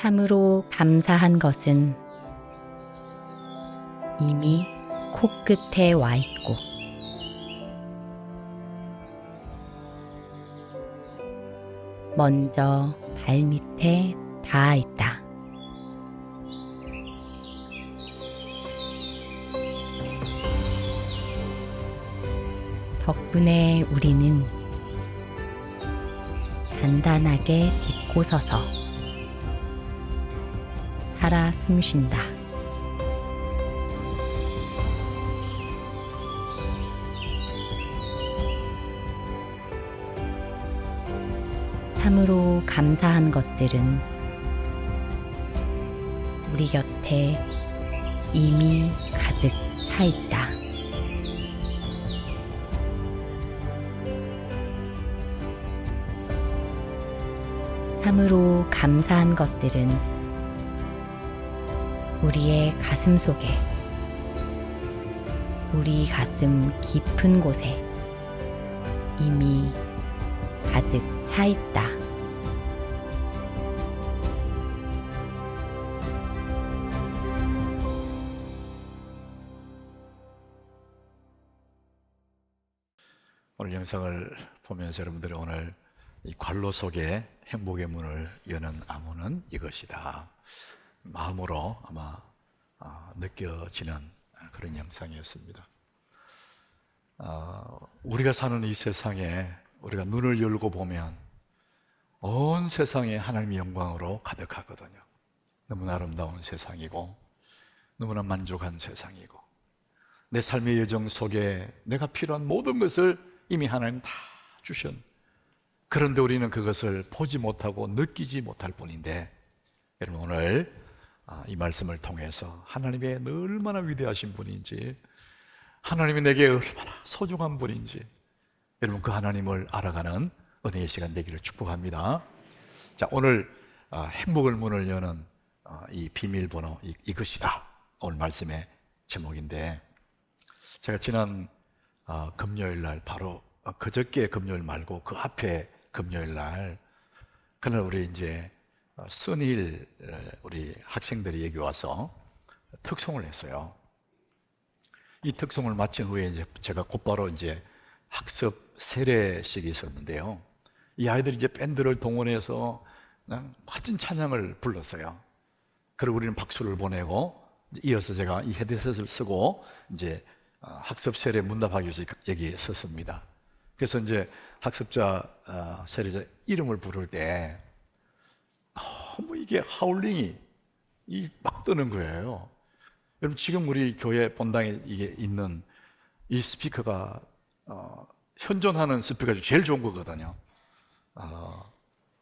참으로 감사한 것은 이미 코끝에 와 있고 먼저 발밑에 닿아 있다. 덕분에 우리는 단단하게 딛고 서서 살아 숨쉰다. 참으로 감사한 것들은 우리 곁에 이미 가득 차 있다. 참으로 감사한 것들은 우리의 가슴 속에, 우리 가슴 깊은 곳에 이미 가득 차 있다. 오늘 영상을 보면서 여러분들이 오늘 이 관로 속에 행복의 문을 여는 암호는 이것이다. 마음으로 아마 느껴지는 그런 영상이었습니다. 우리가 사는 이 세상에 우리가 눈을 열고 보면 온 세상에 하나님의 영광으로 가득하거든요. 너무나 아름다운 세상이고 너무나 만족한 세상이고 내 삶의 여정 속에 내가 필요한 모든 것을 이미 하나님 다 주신, 그런데 우리는 그것을 보지 못하고 느끼지 못할 뿐인데, 여러분 오늘 이 말씀을 통해서 하나님의 얼마나 위대하신 분인지, 하나님이 내게 얼마나 소중한 분인지 여러분 그 하나님을 알아가는 은혜의 시간 되기를 축복합니다. 자, 오늘 행복의 문을 여는 이 비밀번호 이것이다, 오늘 말씀의 제목인데, 제가 지난 금요일 날, 바로 그저께 금요일 말고 그 앞에 금요일 날, 그날 우리 이제 선일 우리 학생들이 여기 와서 특송을 했어요. 이 특송을 마친 후에 이제 제가 곧바로 이제 학습 세례식이 있었는데요. 이 아이들이 이제 밴드를 동원해서 그냥 멋진 찬양을 불렀어요. 그리고 우리는 박수를 보내고, 이어서 제가 이 헤드셋을 쓰고 이제 학습 세례 문답하기 위해서 여기 섰습니다. 그래서 이제 학습자 세례자 이름을 부를 때 너무 이게 하울링이 막 뜨는 거예요. 여러분 지금 우리 교회 본당에 이게 있는 이 스피커가 현존하는 스피커가 제일 좋은 거거든요.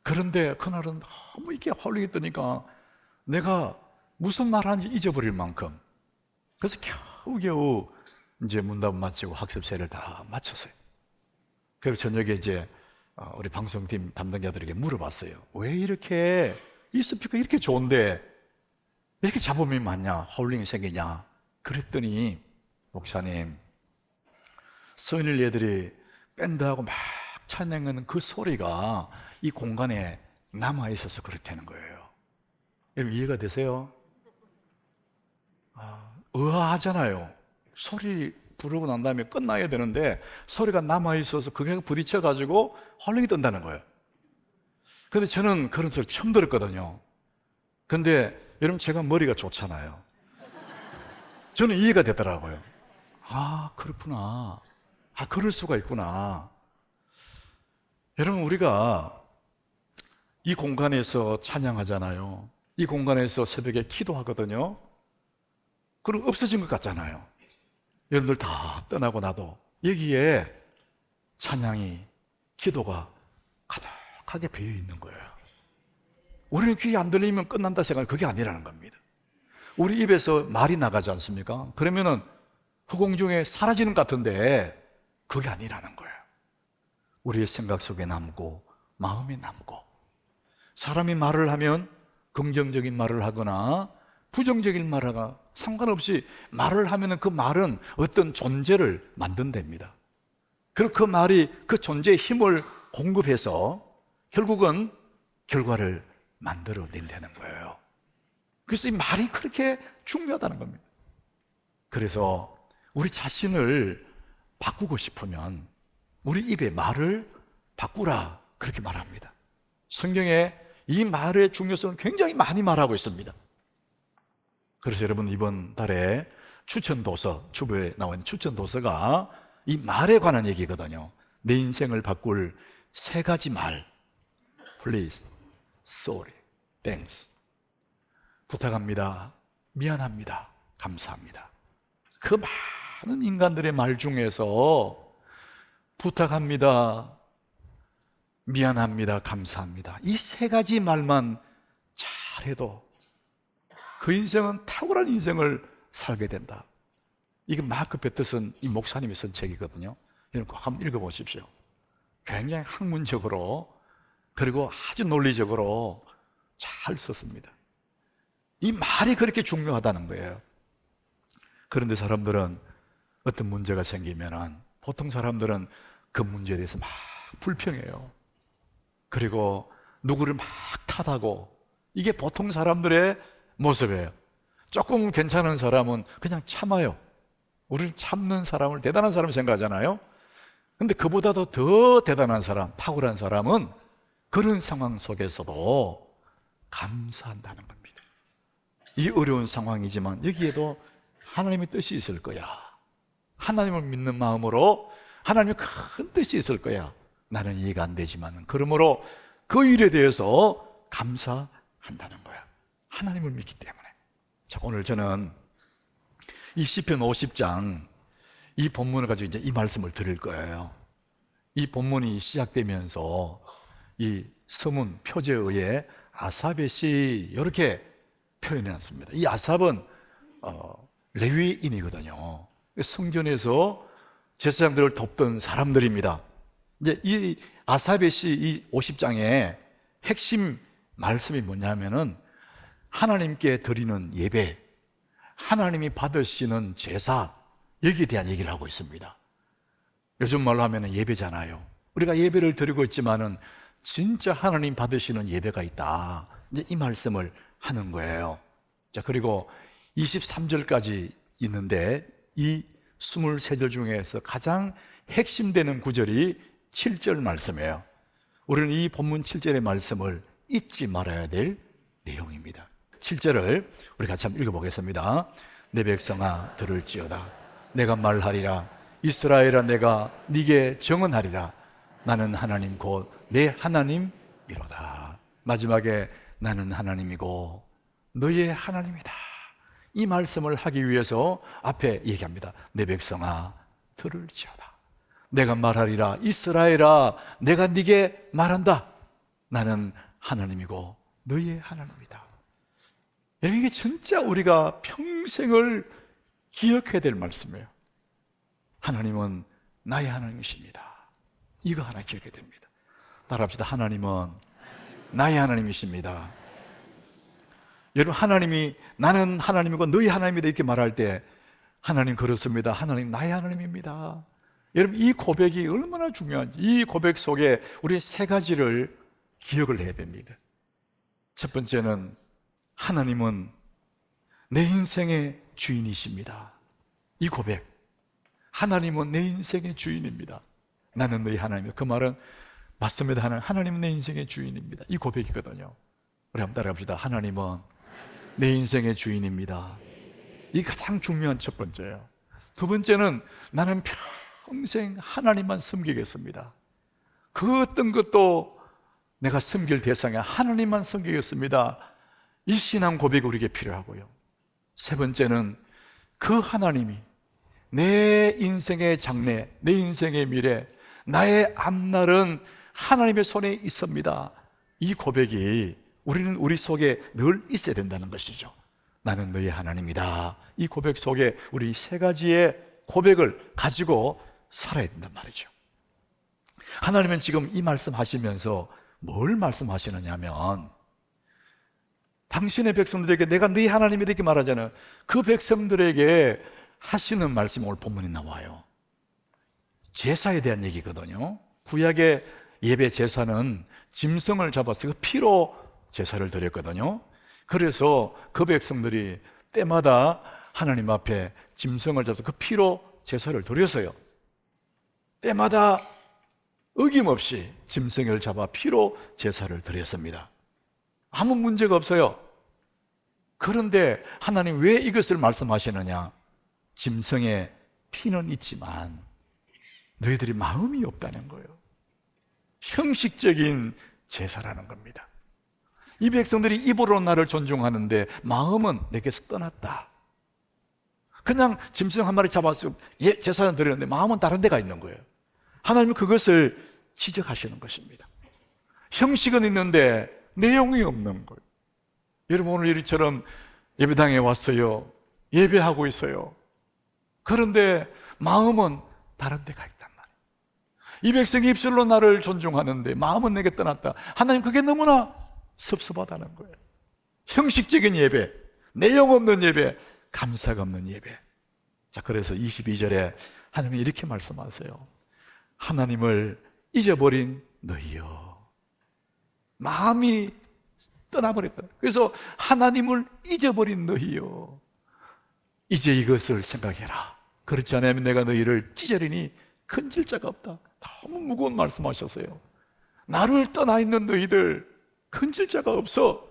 그런데 그날은 너무 이게 하울링이 뜨니까 내가 무슨 말 하는지 잊어버릴 만큼, 그래서 겨우겨우 이제 문답 마치고 학습 세례를 다 마쳤어요. 그리고 저녁에 이제 우리 방송팀 담당자들에게 물어봤어요. 왜 이렇게 이 스피커 이렇게 좋은데 이렇게 잡음이 많냐, 하울링이 생기냐. 그랬더니 목사님, 선일 애들이 밴드하고 막 찬양하는 그 소리가 이 공간에 남아있어서 그렇다는 거예요. 여러분 이해가 되세요? 의아하잖아요. 소리 부르고 난 다음에 끝나야 되는데 소리가 남아있어서 그게 부딪혀가지고 헐링이 뜬다는 거예요. 근데 저는 그런 소리 처음 들었거든요. 근데 여러분 제가 머리가 좋잖아요. 저는 이해가 되더라고요. 그렇구나. 그럴 수가 있구나. 여러분 우리가 이 공간에서 찬양하잖아요. 이 공간에서 새벽에 기도하거든요. 그럼 없어진 것 같잖아요. 여러분들 다 떠나고 나도 여기에 찬양이, 기도가 가득하게 배어 있는 거예요. 우리는 귀에 안 들리면 끝난다 생각하면 그게 아니라는 겁니다. 우리 입에서 말이 나가지 않습니까? 그러면은 허공 중에 사라지는 것 같은데 그게 아니라는 거예요. 우리의 생각 속에 남고 마음에 남고, 사람이 말을 하면 긍정적인 말을 하거나 부정적인 말을 하거나 상관없이 말을 하면 그 말은 어떤 존재를 만든답니다. 그리고 그 말이 그 존재의 힘을 공급해서 결국은 결과를 만들어낸다는 거예요. 그래서 이 말이 그렇게 중요하다는 겁니다. 그래서 우리 자신을 바꾸고 싶으면 우리 입에 말을 바꾸라, 그렇게 말합니다. 성경에 이 말의 중요성을 굉장히 많이 말하고 있습니다. 그래서 여러분, 이번 달에 추천도서, 주부에 나와 있는 추천도서가 이 말에 관한 얘기거든요. 내 인생을 바꿀 3가지 말. Please, sorry, thanks. 부탁합니다, 미안합니다, 감사합니다. 그 많은 인간들의 말 중에서 부탁합니다, 미안합니다, 감사합니다, 이 3가지 말만 잘해도 그 인생은 탁월한 인생을 살게 된다. 이게 마크 베트슨 이 목사님이 쓴 책이거든요. 여러분 꼭 한번 읽어보십시오. 굉장히 학문적으로 그리고 아주 논리적으로 잘 썼습니다. 이 말이 그렇게 중요하다는 거예요. 그런데 사람들은 어떤 문제가 생기면은 보통 사람들은 그 문제에 대해서 막 불평해요. 그리고 누구를 막 탓하고, 이게 보통 사람들의 모습이에요. 조금 괜찮은 사람은 그냥 참아요. 우리는 참는 사람을 대단한 사람 생각하잖아요. 근데 그보다도 더 대단한 사람, 탁월한 사람은 그런 상황 속에서도 감사한다는 겁니다. 이 어려운 상황이지만 여기에도 하나님의 뜻이 있을 거야. 하나님을 믿는 마음으로 하나님의 큰 뜻이 있을 거야. 나는 이해가 안 되지만, 그러므로 그 일에 대해서 감사한다는 거야. 하나님을 믿기 때문에. 자, 오늘 저는 이 시편 50장 이 본문을 가지고 이제 이 말씀을 드릴 거예요. 이 본문이 시작되면서 이 서문 표제에 의해 아삽의 시 이렇게 표현해 놨습니다. 이 아삽은 레위인이거든요. 성전에서 제사장들을 돕던 사람들입니다. 이제 이 아삽의 시 이 50장의 핵심 말씀이 뭐냐면은 하나님께 드리는 예배, 하나님이 받으시는 제사, 여기에 대한 얘기를 하고 있습니다. 요즘 말로 하면 예배잖아요. 우리가 예배를 드리고 있지만은 진짜 하나님 받으시는 예배가 있다, 이제 이 말씀을 하는 거예요. 자, 그리고 23절까지 있는데 이 23절 중에서 가장 핵심되는 구절이 7절 말씀이에요. 우리는 이 본문 7절의 말씀을 잊지 말아야 될 내용입니다. 7절을 우리 같이 한번 읽어보겠습니다. 내 백성아 들을지어다. 내가 말하리라. 이스라엘아 내가 네게 정언하리라. 나는 하나님 곧 내 하나님이로다. 마지막에 나는 하나님이고 너의 하나님이다. 이 말씀을 하기 위해서 앞에 얘기합니다. 내 백성아 들을지어다. 내가 말하리라. 이스라엘아 내가 네게 말한다. 나는 하나님이고 너의 하나님이다. 여러분, 이게 진짜 우리가 평생을 기억해야 될 말씀이에요. 하나님은 나의 하나님이십니다. 이거 하나 기억해야 됩니다. 따라합시다. 하나님은 나의 하나님이십니다. 여러분, 하나님이 나는 하나님이고 너희 하나님이다 이렇게 말할 때 하나님 그렇습니다. 하나님 나의 하나님입니다. 여러분, 이 고백이 얼마나 중요한지, 이 고백 속에 우리 3가지를 기억을 해야 됩니다. 첫 번째는 하나님은 내 인생의 주인이십니다. 이 고백, 하나님은 내 인생의 주인입니다. 나는 너희 하나님이다. 그 말은 맞습니다. 하나님은 내 인생의 주인입니다. 이 고백이거든요. 우리 한번 따라갑시다. 하나님은 내 인생의 주인입니다. 이게 가장 중요한 첫 번째예요. 두 번째는 나는 평생 하나님만 섬기겠습니다. 그 어떤 것도 내가 섬길 대상에 하나님만 섬기겠습니다. 이 신앙 고백이 우리에게 필요하고요. 세 번째는 그 하나님이 내 인생의 장래, 내 인생의 미래, 나의 앞날은 하나님의 손에 있습니다. 이 고백이 우리는 우리 속에 늘 있어야 된다는 것이죠. 나는 너의 하나님이다. 이 고백 속에 우리 3가지의 고백을 가지고 살아야 된단 말이죠. 하나님은 지금 이 말씀하시면서 뭘 말씀하시느냐면, 당신의 백성들에게 내가 너희 하나님이다 이렇게 말하잖아요. 그 백성들에게 하시는 말씀이 오늘 본문에 나와요. 제사에 대한 얘기거든요. 구약의 예배 제사는 짐승을 잡아서 그 피로 제사를 드렸거든요. 그래서 그 백성들이 때마다 하나님 앞에 짐승을 잡아서 그 피로 제사를 드렸어요. 때마다 어김없이 짐승을 잡아 피로 제사를 드렸습니다. 아무 문제가 없어요. 그런데 하나님 왜 이것을 말씀하시느냐? 짐승의 피는 있지만 너희들이 마음이 없다는 거예요. 형식적인 제사라는 겁니다. 이 백성들이 입으로 나를 존중하는데 마음은 내게서 떠났다. 그냥 짐승 한 마리 잡아서 제사는 드렸는데 마음은 다른 데가 있는 거예요. 하나님은 그것을 지적하시는 것입니다. 형식은 있는데 내용이 없는 거예요. 여러분 오늘 이처럼 예배당에 왔어요. 예배하고 있어요. 그런데 마음은 다른 데가 있단 말이에요. 이 백성이 입술로 나를 존중하는데 마음은 내게 떠났다. 하나님 그게 너무나 섭섭하다는 거예요. 형식적인 예배, 내용 없는 예배, 감사가 없는 예배. 자, 그래서 22절에 하나님이 이렇게 말씀하세요. 하나님을 잊어버린 너희여. 마음이 떠나버렸다. 그래서 하나님을 잊어버린 너희여. 이제 이것을 생각해라. 그렇지 않으면 내가 너희를 찢으리니 건질 자가 없다. 너무 무거운 말씀하셨어요. 나를 떠나 있는 너희들 건질 자가 없어.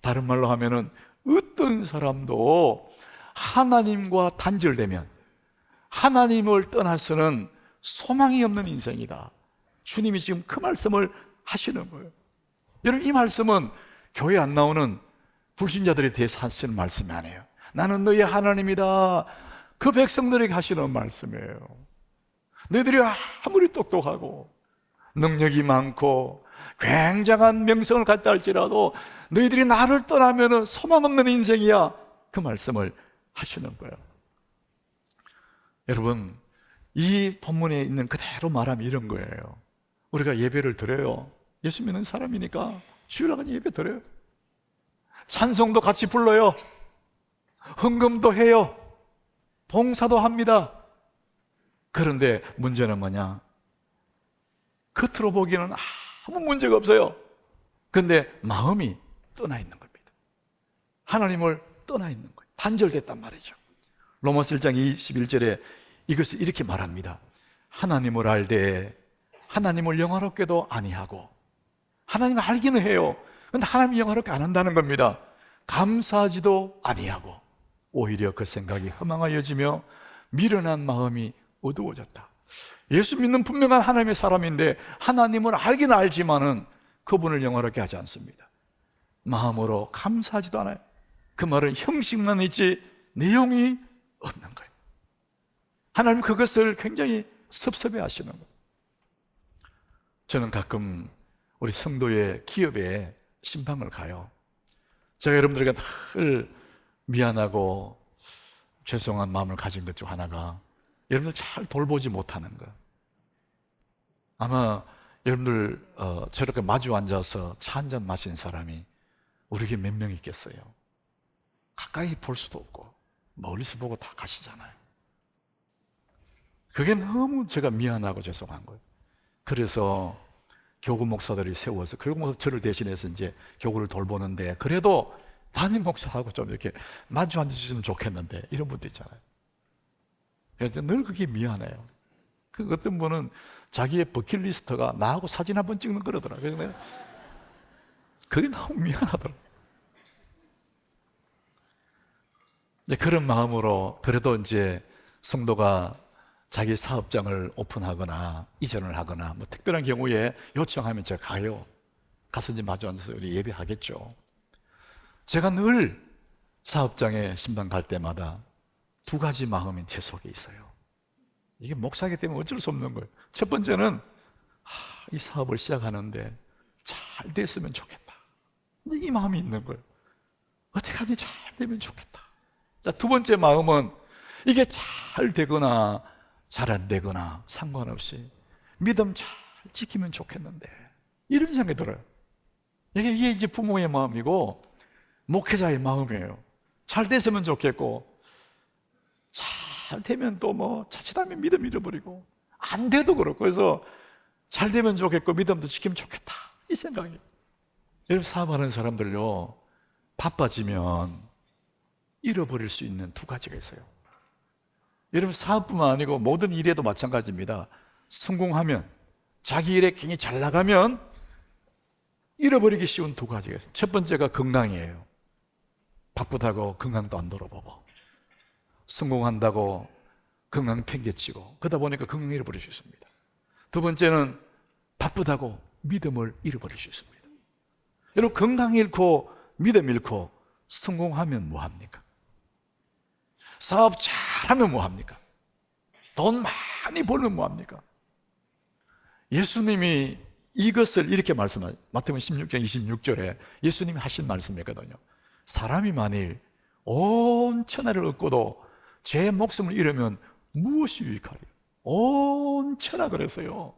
다른 말로 하면은 어떤 사람도 하나님과 단절되면 하나님을 떠나서는 소망이 없는 인생이다. 주님이 지금 그 말씀을 하시는 거예요. 여러분 이 말씀은 교회 안 나오는 불신자들에 대해서 하시는 말씀이 아니에요. 나는 너희 하나님이다. 그 백성들에게 하시는 말씀이에요. 너희들이 아무리 똑똑하고 능력이 많고 굉장한 명성을 갖다 할지라도 너희들이 나를 떠나면 소망 없는 인생이야. 그 말씀을 하시는 거예요. 여러분 이 본문에 있는 그대로 말하면 이런 거예요. 우리가 예배를 드려요. 예수 믿는 사람이니까 주일날 예배 드려요. 찬송도 같이 불러요. 헌금도 해요. 봉사도 합니다. 그런데 문제는 뭐냐? 겉으로 보기에는 아무 문제가 없어요. 그런데 마음이 떠나 있는 겁니다. 하나님을 떠나 있는 거예요. 단절됐단 말이죠. 로마서 1장 21절에 이것을 이렇게 말합니다. 하나님을 알되 하나님을 영화롭게도 아니하고, 하나님을 알기는 해요. 그런데 하나님이 영화롭게 안 한다는 겁니다. 감사하지도 아니하고 오히려 그 생각이 허망하여지며 미련한 마음이 어두워졌다. 예수 믿는 분명한 하나님의 사람인데 하나님을 알긴 알지만은 그분을 영화롭게 하지 않습니다. 마음으로 감사하지도 않아요. 그 말은 형식만 있지 내용이 없는 거예요. 하나님 그것을 굉장히 섭섭해 하시는 거예요. 저는 가끔 우리 성도의 기업에 신방을 가요. 제가 여러분들에게 늘 미안하고 죄송한 마음을 가진 것 중 하나가 여러분들 잘 돌보지 못하는 것. 아마 여러분들 저렇게 마주 앉아서 차 한 잔 마신 사람이 우리에게 몇 명 있겠어요? 가까이 볼 수도 없고 멀리서 보고 다 가시잖아요. 그게 너무 제가 미안하고 죄송한 거예요. 그래서 교구 목사들이 세워서 교구 목사 저를 대신해서 이제 교구를 돌보는데, 그래도 담임 목사하고 좀 이렇게 마주 앉으시면 좋겠는데 이런 분도 있잖아요. 그래서 늘 그게 미안해요. 그 어떤 분은 자기의 버킷리스트가 나하고 사진 한번 찍는 거라더라고요. 그래서 내가 그게 너무 미안하더라고요. 이제 그런 마음으로 그래도 이제 성도가 자기 사업장을 오픈하거나 이전을 하거나 뭐 특별한 경우에 요청하면 제가 가요. 가서 이제 마주 앉아서 우리 예배하겠죠. 제가 늘 사업장에 신방 갈 때마다 두 가지 마음이 제 속에 있어요. 이게 목사이기 때문에 어쩔 수 없는 거예요. 첫 번째는 이 사업을 시작하는데 잘 됐으면 좋겠다. 이 마음이 있는 거예요. 어떻게 하면 잘 되면 좋겠다. 자, 두 번째 마음은 이게 잘 되거나 잘 안 되거나 상관없이 믿음 잘 지키면 좋겠는데, 이런 생각이 들어요. 이게 이제 부모의 마음이고 목회자의 마음이에요. 잘 됐으면 좋겠고, 잘 되면 또 뭐 자칫하면 믿음 잃어버리고, 안 돼도 그렇고, 그래서 잘 되면 좋겠고 믿음도 지키면 좋겠다, 이 생각이에요. 여러분 사업하는 사람들요, 바빠지면 잃어버릴 수 있는 두 가지가 있어요. 여러분, 사업뿐만 아니고 모든 일에도 마찬가지입니다. 성공하면, 자기 일에 굉장히 잘 나가면 잃어버리기 쉬운 두 가지가 있어요. 첫 번째가 건강이에요. 바쁘다고 건강도 안 돌아보고, 성공한다고 건강 팽개치고, 그러다 보니까 건강 잃어버릴 수 있습니다. 두 번째는 바쁘다고 믿음을 잃어버릴 수 있습니다. 여러분, 건강 잃고 믿음 잃고 성공하면 뭐합니까? 사업 잘하면 뭐합니까? 돈 많이 벌면 뭐합니까? 예수님이 이것을 이렇게 말씀하세요. 마태복음 16장 26절에 예수님이 하신 말씀이거든요. 사람이 만일 온 천하를 얻고도 제 목숨을 잃으면 무엇이 유익하리요? 온 천하 그랬어요.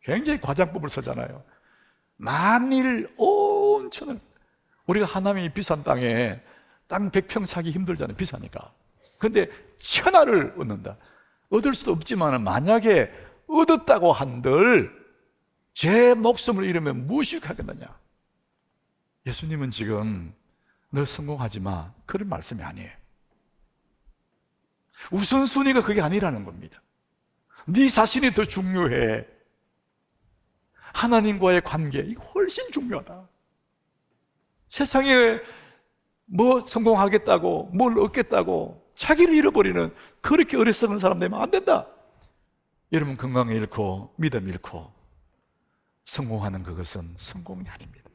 굉장히 과장법을 쓰잖아요. 만일 온 천하, 우리가 하나님이 비싼 땅에 땅 100평 사기 힘들잖아요. 비싸니까. 근데 천하를 얻는다. 얻을 수도 없지만 만약에 얻었다고 한들 제 목숨을 잃으면 무엇이 하겠느냐? 예수님은 지금 너 성공하지 마, 그런 말씀이 아니에요. 우선순위가 그게 아니라는 겁니다. 네 자신이 더 중요해. 하나님과의 관계, 이거 훨씬 중요하다. 세상에 뭐 성공하겠다고 뭘 얻겠다고 자기를 잃어버리는 그렇게 어리석은 사람 되면 안 된다. 여러분, 건강 잃고 믿음 잃고 성공하는 그것은 성공이 아닙니다.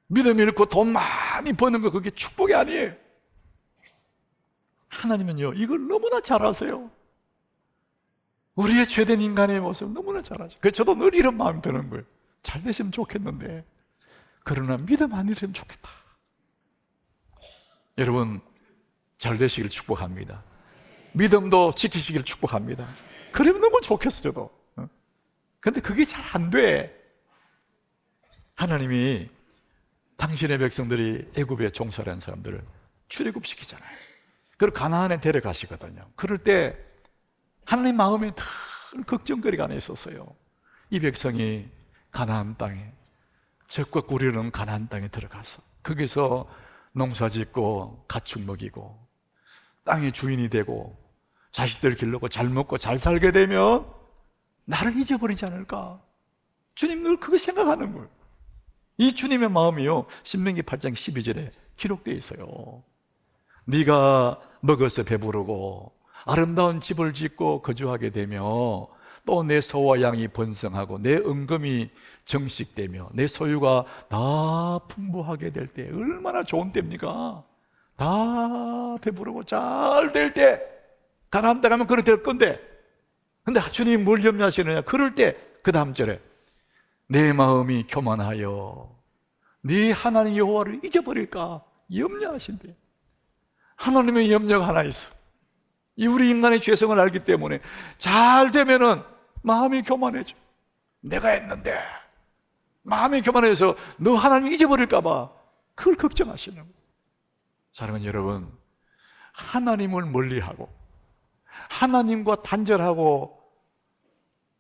믿음 잃고 돈 많이 버는 거, 그게 축복이 아니에요. 하나님은요, 이걸 너무나 잘 아세요. 우리의 죄된 인간의 모습 너무나 잘 아죠. 그래서 저도 늘 이런 마음이 드는 거예요. 잘 되시면 좋겠는데, 그러나 믿음 안 잃으면 좋겠다. 여러분, 잘 되시길 축복합니다. 믿음도 지키시기를 축복합니다. 그러면 너무 좋겠어, 저도. 근데 그게 잘 안 돼. 하나님이 당신의 백성들이 애굽에 종살이한 사람들을 출애굽시키잖아요. 그리고 가나안에 데려가시거든요. 그럴 때 하나님 마음에 늘 걱정거리가 하나 있었어요. 이 백성이 가나안 땅에, 젖과 꿀이 흐르는 가나안 땅에 들어가서 거기서 농사 짓고 가축 먹이고 땅의 주인이 되고 자식들 기르고 잘 먹고 잘 살게 되면 나를 잊어버리지 않을까? 주님 늘 그거 생각하는 거예요. 이 주님의 마음이요, 신명기 8장 12절에 기록되어 있어요. 네가 먹어서 배부르고 아름다운 집을 짓고 거주하게 되며 또 내 소와 양이 번성하고 내 은금이 정식되며 내 소유가 다 풍부하게 될 때, 얼마나 좋은 때입니까? 다 배부르고 잘 될 때, 가나안 땅 가면 그렇게 될 건데, 근데 주님이 뭘 염려하시느냐? 그럴 때 그 다음 절에 내 마음이 교만하여 네 하나님 여호와를 잊어버릴까 염려하신대. 하나님의 염려가 하나 있어. 이 우리 인간의 죄성을 알기 때문에 잘 되면은 마음이 교만해져. 내가 했는데 마음이 교만해서 너 하나님 잊어버릴까 봐 그걸 걱정하시는 거예요. 사랑하는 여러분, 하나님을 멀리하고 하나님과 단절하고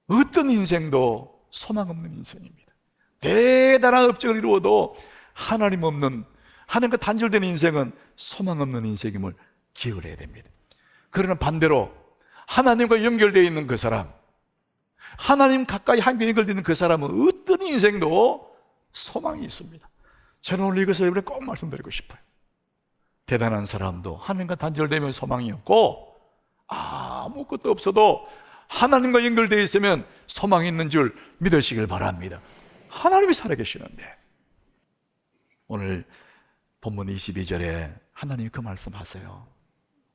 어떤 인생도 소망 없는 인생입니다. 대단한 업적을 이루어도 하나님 없는, 하나님과 단절된 인생은 소망 없는 인생임을 기억을 해야 됩니다. 그러나 반대로 하나님과 연결되어 있는 그 사람, 하나님 가까이 함께 연결되어 있는 그 사람은 어떤 인생도 소망이 있습니다. 저는 오늘 이것을 여러분에 꼭 말씀드리고 싶어요. 대단한 사람도 하나님과 단절되면 소망이 없고 아무것도 없어도 하나님과 연결되어 있으면 소망이 있는 줄 믿으시길 바랍니다. 하나님이 살아계시는데, 오늘 본문 22절에 하나님이 그 말씀하세요.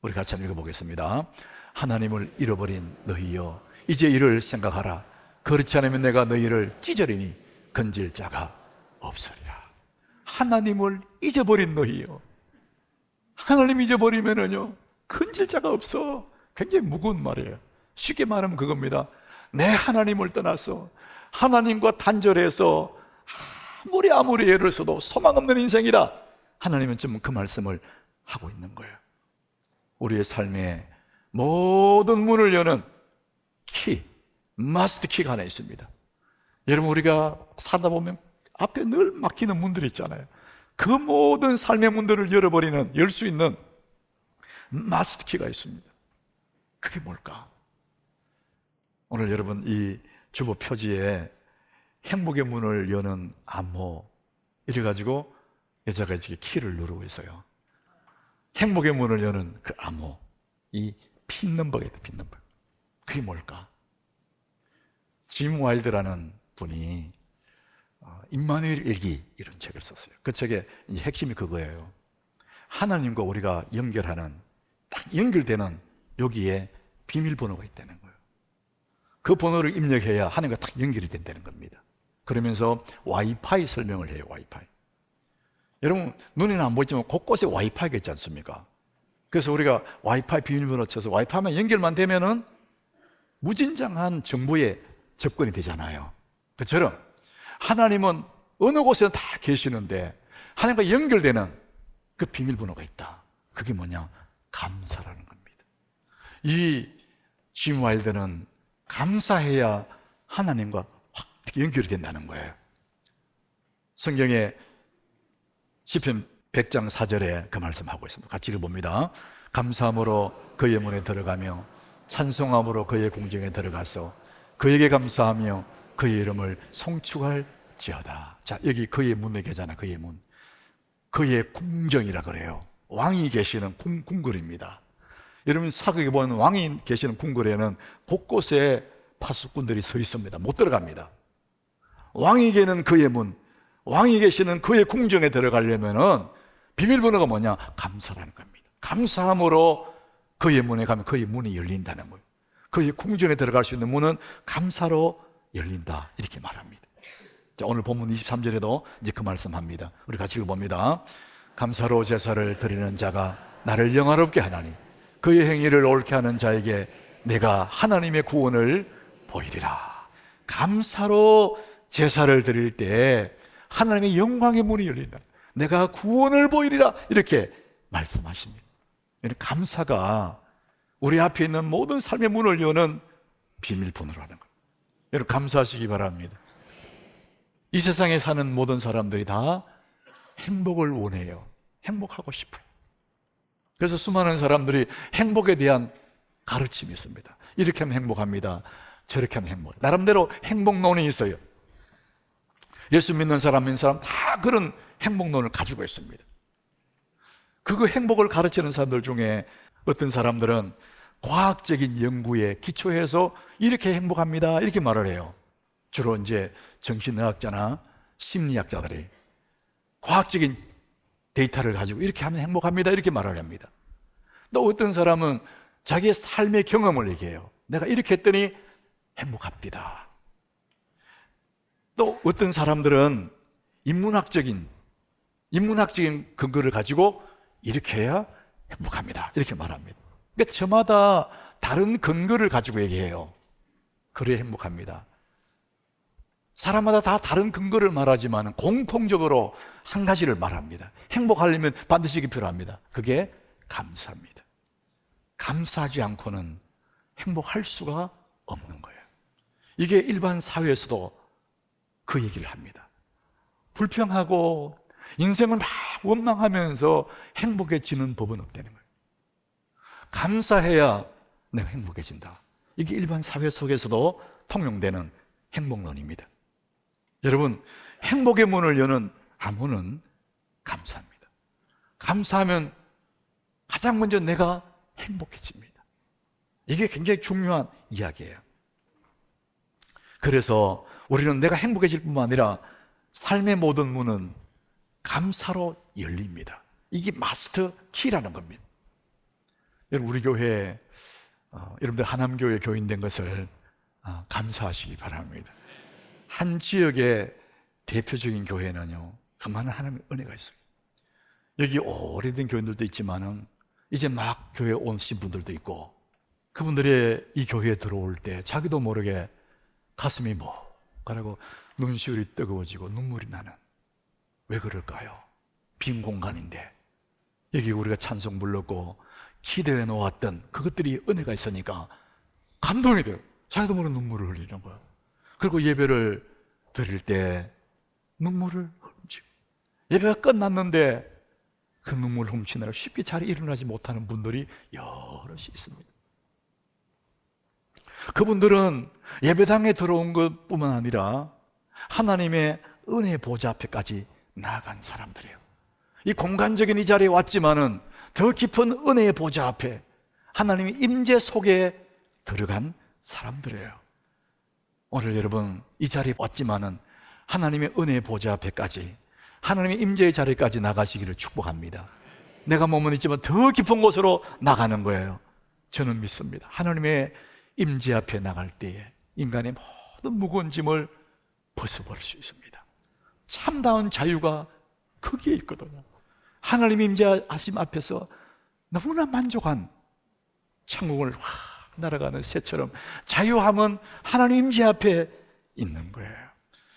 우리 같이 한번 읽어보겠습니다. 하나님을 잃어버린 너희여, 이제 이를 생각하라. 그렇지 않으면 내가 너희를 찢으리니 건질 자가 없으리라. 하나님을 잊어버린 너희여, 하나님 잊어버리면은요 건질 자가 없어. 굉장히 무거운 말이에요. 쉽게 말하면 그겁니다. 내 하나님을 떠나서 하나님과 단절해서 아무리 애를 써도 소망 없는 인생이다. 하나님은 지금 그 말씀을 하고 있는 거예요. 우리의 삶에 모든 문을 여는 키, 마스터 키가 하나 있습니다. 여러분, 우리가 살다 보면 앞에 늘 막히는 문들이 있잖아요. 그 모든 삶의 문들을 열어버리는, 열 수 있는 마스터키가 있습니다. 그게 뭘까? 오늘 여러분 이 주보 표지에 행복의 문을 여는 암호 이래가지고 여자가 이렇게 키를 누르고 있어요. 행복의 문을 여는 그 암호, 이 핀 넘버겠다, 핀 넘버. 그게 뭘까? 짐 와일드라는 분이 임마누엘 일기 이런 책을 썼어요. 그 책의 이제 핵심이 그거예요. 하나님과 우리가 연결하는, 딱 연결되는 여기에 비밀번호가 있다는 거예요. 그 번호를 입력해야 하나님과 딱 연결이 된다는 겁니다. 그러면서 와이파이 설명을 해요. 와이파이. 여러분 눈에는 안 보이지만 곳곳에 와이파이가 있지 않습니까? 그래서 우리가 와이파이 비밀번호 쳐서 와이파이만 연결만 되면은 무진장한 정보에 접근이 되잖아요. 그처럼 하나님은 어느 곳에는 다 계시는데 하나님과 연결되는 그 비밀번호가 있다. 그게 뭐냐? 감사라는 겁니다. 이 짐 와일드는 감사해야 하나님과 확 연결이 된다는 거예요. 성경에 시편 100장 4절에 그 말씀하고 있습니다. 같이 읽어봅니다. 감사함으로 그의 문에 들어가며 찬송함으로 그의 궁정에 들어가서 그에게 감사하며 그의 이름을 송축할지어다. 자, 여기 그의 문에 계잖아. 그의 문. 그의 궁정이라 그래요. 왕이 계시는 궁궐입니다. 여러분 사극에 보면 왕이 계시는 궁궐에는 곳곳에 파수꾼들이 서 있습니다. 못 들어갑니다. 왕이 계는 그의 문, 왕이 계시는 그의 궁정에 들어가려면은 비밀번호가 뭐냐? 감사라는 겁니다. 감사함으로 그의 문에 가면 그의 문이 열린다는 거예요. 그의 궁전에 들어갈 수 있는 문은 감사로 열린다, 이렇게 말합니다. 자, 오늘 본문 23절에도 이제 그 말씀합니다. 우리 같이 읽어봅니다. 감사로 제사를 드리는 자가 나를 영화롭게 하나니 그의 행위를 옳게 하는 자에게 내가 하나님의 구원을 보이리라. 감사로 제사를 드릴 때 하나님의 영광의 문이 열린다. 내가 구원을 보이리라, 이렇게 말씀하십니다. 감사가 우리 앞에 있는 모든 삶의 문을 여는 비밀번호라는 거예요. 여러분 감사하시기 바랍니다. 이 세상에 사는 모든 사람들이 다 행복을 원해요. 행복하고 싶어요. 그래서 수많은 사람들이 행복에 대한 가르침이 있습니다. 이렇게 하면 행복합니다. 저렇게 하면 행복. 나름대로 행복론이 있어요. 예수 믿는 사람 다 그런 행복론을 가지고 있습니다. 그 행복을 가르치는 사람들 중에 어떤 사람들은 과학적인 연구에 기초해서 이렇게 행복합니다, 이렇게 말을 해요. 주로 이제 정신의학자나 심리학자들이 과학적인 데이터를 가지고 이렇게 하면 행복합니다, 이렇게 말을 합니다. 또 어떤 사람은 자기의 삶의 경험을 얘기해요. 내가 이렇게 했더니 행복합니다. 또 어떤 사람들은 인문학적인 근거를 가지고 이렇게 해야 행복합니다, 이렇게 말합니다. 그러니까 저마다 다른 근거를 가지고 얘기해요. 그래야 행복합니다. 사람마다 다 다른 근거를 말하지만 공통적으로 한 가지를 말합니다. 행복하려면 반드시 이게 필요합니다. 그게 감사입니다. 감사하지 않고는 행복할 수가 없는 거예요. 이게 일반 사회에서도 그 얘기를 합니다. 불평하고 인생을 막 원망하면서 행복해지는 법은 없다는 거예요. 감사해야 내가 행복해진다. 이게 일반 사회 속에서도 통용되는 행복론입니다. 여러분, 행복의 문을 여는 암호는 감사입니다. 감사하면 가장 먼저 내가 행복해집니다. 이게 굉장히 중요한 이야기예요. 그래서 우리는 내가 행복해질 뿐만 아니라 삶의 모든 문은 감사로 열립니다. 이게 마스터 키라는 겁니다. 여러분, 우리 교회 여러분들 하남교회 교인 된 것을 감사하시기 바랍니다. 한 지역의 대표적인 교회는요, 그만한 하나님의 은혜가 있어요. 여기 오래된 교인들도 있지만은 이제 막 교회에 오신 분들도 있고, 그분들이 이 교회에 들어올 때 자기도 모르게 가슴이 뭐라고 눈시울이 뜨거워지고 눈물이 나는, 왜 그럴까요? 빈 공간인데 여기 우리가 찬송 불렀고 기대해 놓았던 그것들이 은혜가 있으니까 감동이 돼요. 자기도 모르는 눈물을 흘리는 거예요. 그리고 예배를 드릴 때 눈물을 흘리죠. 예배가 끝났는데 그 눈물 훔치느라 쉽게 잘 일어나지 못하는 분들이 여럿이 있습니다. 그분들은 예배당에 들어온 것뿐만 아니라 하나님의 은혜의 보좌 앞에까지 나아간 사람들이에요. 이 공간적인 이 자리에 왔지만은 더 깊은 은혜의 보좌 앞에 하나님의 임재 속에 들어간 사람들이에요. 오늘 여러분 이 자리에 왔지만은 하나님의 은혜의 보좌 앞에까지, 하나님의 임재의 자리까지 나가시기를 축복합니다. 내가 몸은 있지만 더 깊은 곳으로 나가는 거예요. 저는 믿습니다. 하나님의 임재 앞에 나갈 때에 인간의 모든 무거운 짐을 벗어버릴 수 있습니다. 참다운 자유가 거기에 있거든요. 하나님 임재하심 앞에서 너무나 만족한 천국을 확 날아가는 새처럼 자유함은 하나님 임재 앞에 있는 거예요.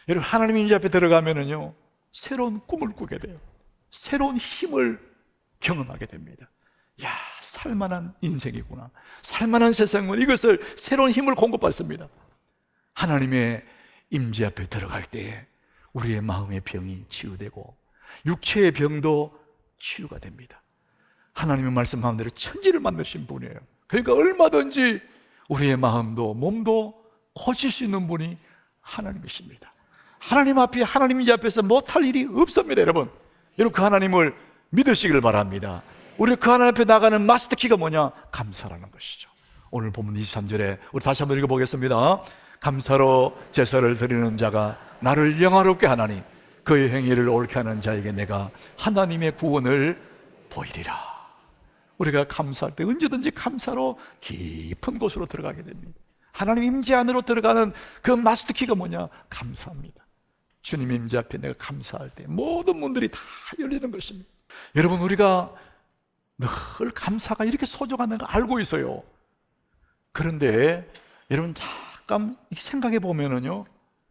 여러분, 하나님 임재 앞에 들어가면은요 새로운 꿈을 꾸게 돼요. 새로운 힘을 경험하게 됩니다. 야, 살만한 인생이구나, 살만한 세상은 이것을 새로운 힘을 공급받습니다. 하나님의 임재 앞에 들어갈 때에 우리의 마음의 병이 치유되고 육체의 병도 치유가 됩니다. 하나님의 말씀 마음대로 천지를 만드신 분이에요. 그러니까 얼마든지 우리의 마음도 몸도 고칠 수 있는 분이 하나님이십니다. 하나님 앞에, 하나님 임재 앞에서 못할 일이 없습니다. 여러분 그 하나님을 믿으시길 바랍니다. 우리 그 하나님 앞에 나가는 마스터키가 뭐냐? 감사라는 것이죠. 오늘 본문 23절에 우리 다시 한번 읽어보겠습니다. 감사로 제사를 드리는 자가 나를 영화롭게 하나니 그의 행위를 옳게 하는 자에게 내가 하나님의 구원을 보이리라. 우리가 감사할 때 언제든지 감사로 깊은 곳으로 들어가게 됩니다. 하나님 임재 안으로 들어가는 그 마스터키가 뭐냐? 감사합니다. 주님 임재 앞에 내가 감사할 때 모든 문들이 다 열리는 것입니다. 여러분, 우리가 늘 감사가 이렇게 소중한 걸 알고 있어요. 그런데 여러분 잠깐 생각해 보면은요,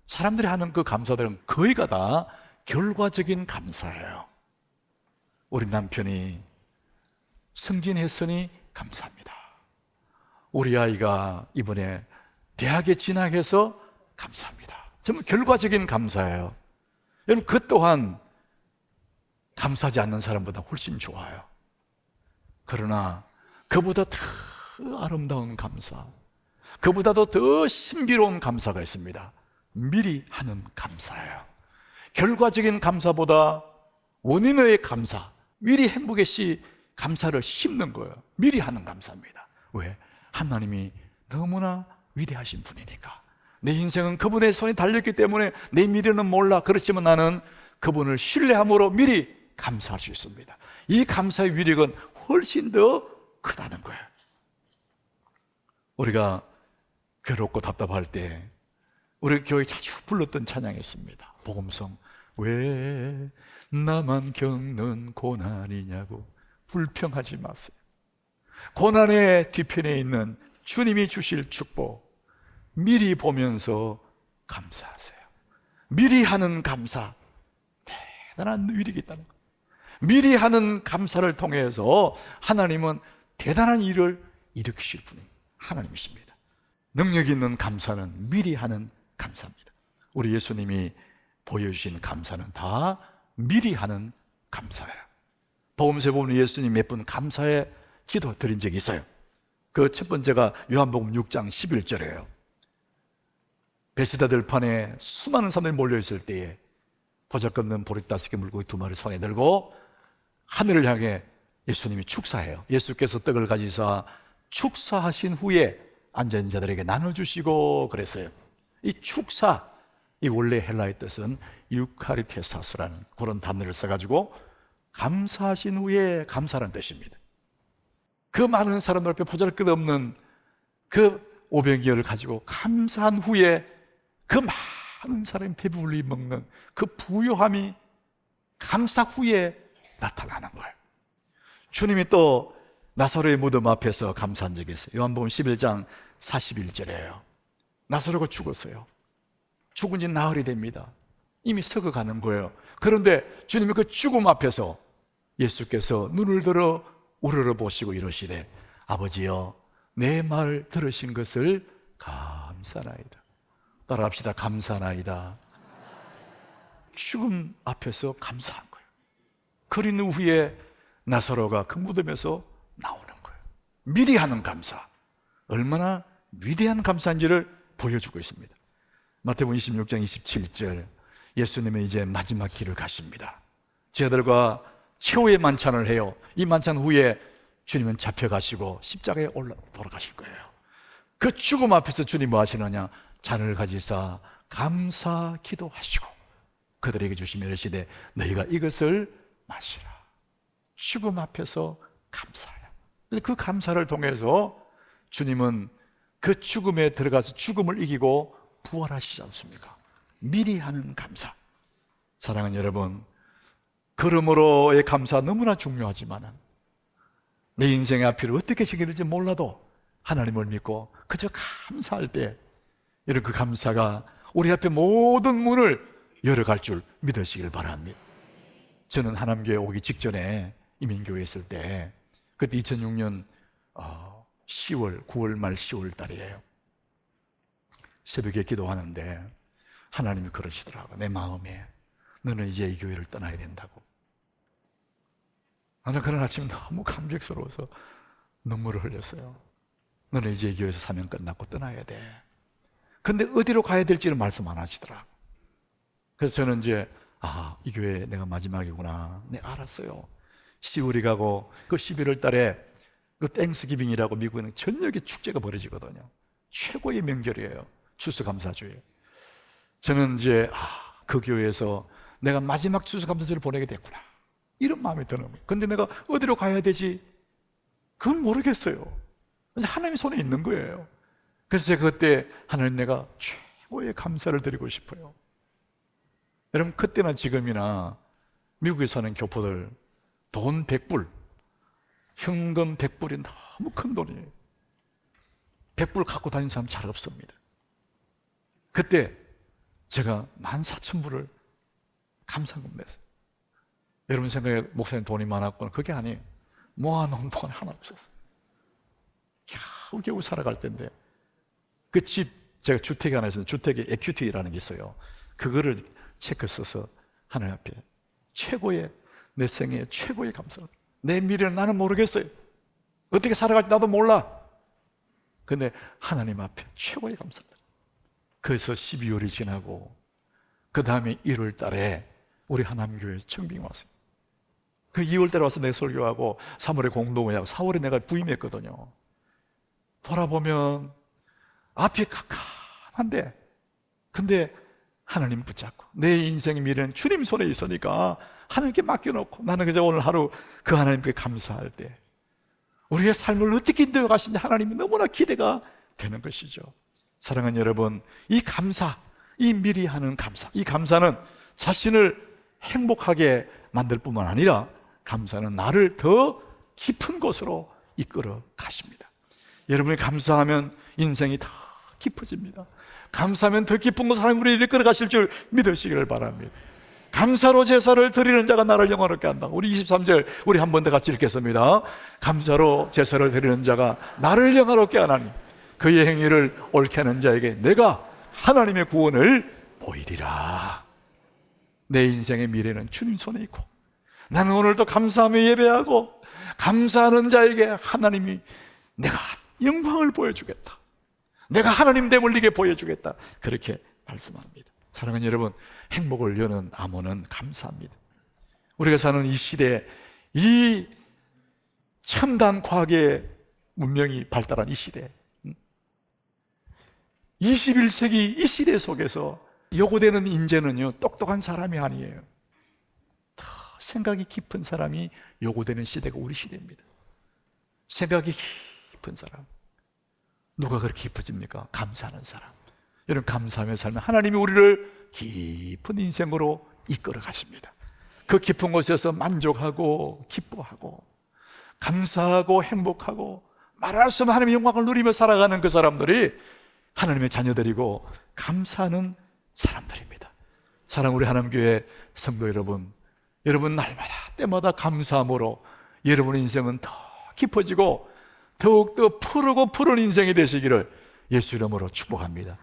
사람들이 하는 그 감사들은 거의가 다 결과적인 감사예요. 우리 남편이 승진했으니 감사합니다. 우리 아이가 이번에 대학에 진학해서 감사합니다. 정말 결과적인 감사예요. 여러분, 그 또한 감사하지 않는 사람보다 훨씬 좋아요. 그러나 그보다 더 아름다운 감사, 그보다도 더 신비로운 감사가 있습니다. 미리 하는 감사예요. 결과적인 감사보다 원인의 감사, 미리 행복의 씨 감사를 심는 거예요. 미리 하는 감사입니다. 왜? 하나님이 너무나 위대하신 분이니까. 내 인생은 그분의 손에 달렸기 때문에 내 미래는 몰라. 그렇지만 나는 그분을 신뢰함으로 미리 감사할 수 있습니다. 이 감사의 위력은 훨씬 더 크다는 거예요. 우리가 괴롭고 답답할 때 우리 교회에 자주 불렀던 찬양이 있습니다. 복음성. 왜 나만 겪는 고난이냐고 불평하지 마세요. 고난의 뒤편에 있는 주님이 주실 축복 미리 보면서 감사하세요. 미리 하는 감사, 대단한 위력이 있다는 거예요. 미리 하는 감사를 통해서 하나님은 대단한 일을 일으키실 분이 하나님이십니다. 능력 있는 감사는 미리 하는 감사입니다. 우리 예수님이 보여주신 감사는 다 미리 하는 감사예요. 복음서에 보면 예수님 몇 번 감사의 기도 드린 적이 있어요. 그 첫 번째가 요한복음 6장 11절이에요. 베세다 들판에 수많은 사람들이 몰려있을 때에 보잘것없는 보리 5개 물고기 2마리 손에 들고 하늘을 향해 예수님이 축사해요. 예수께서 떡을 가지사 축사하신 후에 앉아있는 자들에게 나눠주시고 그랬어요. 이 축사, 이 원래 헬라의 뜻은 유카리테사스라는 그런 단어를 써가지고 감사하신 후에 감사라는 뜻입니다. 그 많은 사람들 앞에 보잘것없는 그 오병이어를 가지고 감사한 후에 그 많은 사람이 배불리 먹는 그 부요함이 감사 후에 나타나는 거예요. 주님이 또 나사로의 무덤 앞에서 감사한 적이 있어요. 요한복음 11장 41절이에요. 나사로가 죽었어요. 죽은 지 나흘이 됩니다. 이미 썩어가는 거예요. 그런데 주님이 그 죽음 앞에서 예수께서 눈을 들어 우러러 보시고 이러시되 아버지여 내 말 들으신 것을 감사나이다. 따라합시다. 감사나이다. 죽음 앞에서 감사한 거예요. 그린 후에 나사로가 그 무덤에서 나오는 거예요. 미리 하는 감사, 얼마나 위대한 감사인지를 보여주고 있습니다. 마태복음 26장 27절, 예수님은 이제 마지막 길을 가십니다. 제자들과 최후의 만찬을 해요. 이 만찬 후에 주님은 잡혀가시고 십자가에 돌아가실 거예요. 그 죽음 앞에서 주님 뭐 하시느냐? 잔을 가지사 감사 기도하시고 그들에게 주시며 이르시되 너희가 이것을 마시라. 죽음 앞에서 감사해요. 그 감사를 통해서 주님은 그 죽음에 들어가서 죽음을 이기고 부활하시지 않습니까? 미리 하는 감사. 사랑하는 여러분, 그러므로의 감사 너무나 중요하지만 내 인생의 앞길을 어떻게 지킬지 몰라도 하나님을 믿고 그저 감사할 때 이런 그 감사가 우리 앞에 모든 문을 열어갈 줄 믿으시길 바랍니다. 저는 하남교회 오기 직전에 이민교회에 있을 때 그때 2006년 9월 말 10월 달이에요. 새벽에 기도하는데 하나님이 그러시더라고. 내 마음에 너는 이제 이 교회를 떠나야 된다고. 나는 그런 아침 너무 감격스러워서 눈물을 흘렸어요. 너는 이제 이 교회에서 사명 끝났고 떠나야 돼. 근데 어디로 가야 될지는 말씀 안 하시더라고. 그래서 저는 이제 이 교회 내가 마지막이구나. 네, 알았어요. 10월이 가고 그 11월 달에 그 땡스기빙이라고 미국에는 전역에 축제가 벌어지거든요. 최고의 명절이에요. 추수감사주에. 저는 이제 그 교회에서 내가 마지막 추수감사주를 보내게 됐구나, 이런 마음이 드는 거예요. 근데 내가 어디로 가야 되지? 그건 모르겠어요. 하나님의 손에 있는 거예요. 그래서 제가 그때 하나님, 내가 최고의 감사를 드리고 싶어요. 여러분, 그때나 지금이나 미국에 사는 교포들 돈 100불, 현금 100불이 너무 큰 돈이에요. 100불 갖고 다니는 사람 잘 없습니다. 그때 제가 14,000불을 감사금 냈어요. 여러분 생각에 목사님 돈이 많았구나. 그게 아니에요. 모아놓은 돈 하나 없었어요. 겨우겨우 살아갈 때인데 그 집, 제가 주택이 하나 있었는데 주택에 에큐티라는 게 있어요. 그거를 체크 써서 하나님 앞에 최고의, 내 생애 최고의 감사. 내 미래는 나는 모르겠어요. 어떻게 살아갈지 나도 몰라. 근데 하나님 앞에 최고의 감사다. 그래서 12월이 지나고 그 다음에 1월 달에 우리 하남교회 청빙이 왔어요. 그 2월 달에 와서 내 설교하고 3월에 공동회하고 4월에 내가 부임했거든요. 돌아보면 앞이 캄캄한데, 근데 하나님 붙잡고 내 인생의 미래는 주님 손에 있으니까 하나님께 맡겨놓고 나는 그저 오늘 하루 그 하나님께 감사할 때 우리의 삶을 어떻게 인도해 가시는지 하나님이 너무나 기대가 되는 것이죠. 사랑하는 여러분, 이 감사, 이 미리 하는 감사, 이 감사는 자신을 행복하게 만들 뿐만 아니라 감사는 나를 더 깊은 곳으로 이끌어 가십니다. 여러분이 감사하면 인생이 더 깊어집니다. 감사하면 더 깊은 곳으로 하나님이 우리를 이끌어 가실 줄 믿으시기를 바랍니다. 감사로 제사를 드리는 자가 나를 영화롭게 한다. 우리 23절 우리 한 번 더 같이 읽겠습니다. 감사로 제사를 드리는 자가 나를 영화롭게 하나니 그의 행위를 옳게 하는 자에게 내가 하나님의 구원을 보이리라. 내 인생의 미래는 주님 손에 있고 나는 오늘도 감사하며 예배하고 감사하는 자에게 하나님이 내가 영광을 보여주겠다, 내가 하나님 됨을 네게 보여주겠다, 그렇게 말씀합니다. 사랑하는 여러분, 행복을 여는 암호는 감사합니다. 우리가 사는 이 시대, 이 첨단 과학의 문명이 발달한 이 시대, 21세기 이 시대 속에서 요구되는 인재는요, 똑똑한 사람이 아니에요. 더 생각이 깊은 사람이 요구되는 시대가 우리 시대입니다. 생각이 깊은 사람. 누가 그렇게 깊어집니까? 감사하는 사람. 여러분, 감사하며 살면 하나님이 우리를 깊은 인생으로 이끌어 가십니다. 그 깊은 곳에서 만족하고 기뻐하고 감사하고 행복하고 말할 수 없는 하나님의 영광을 누리며 살아가는 그 사람들이 하나님의 자녀들이고 감사하는 사람들입니다. 사랑 우리 하남교회 성도 여러분, 여러분 날마다 때마다 감사함으로 여러분의 인생은 더 깊어지고 더욱더 푸르고 푸른 인생이 되시기를 예수 이름으로 축복합니다.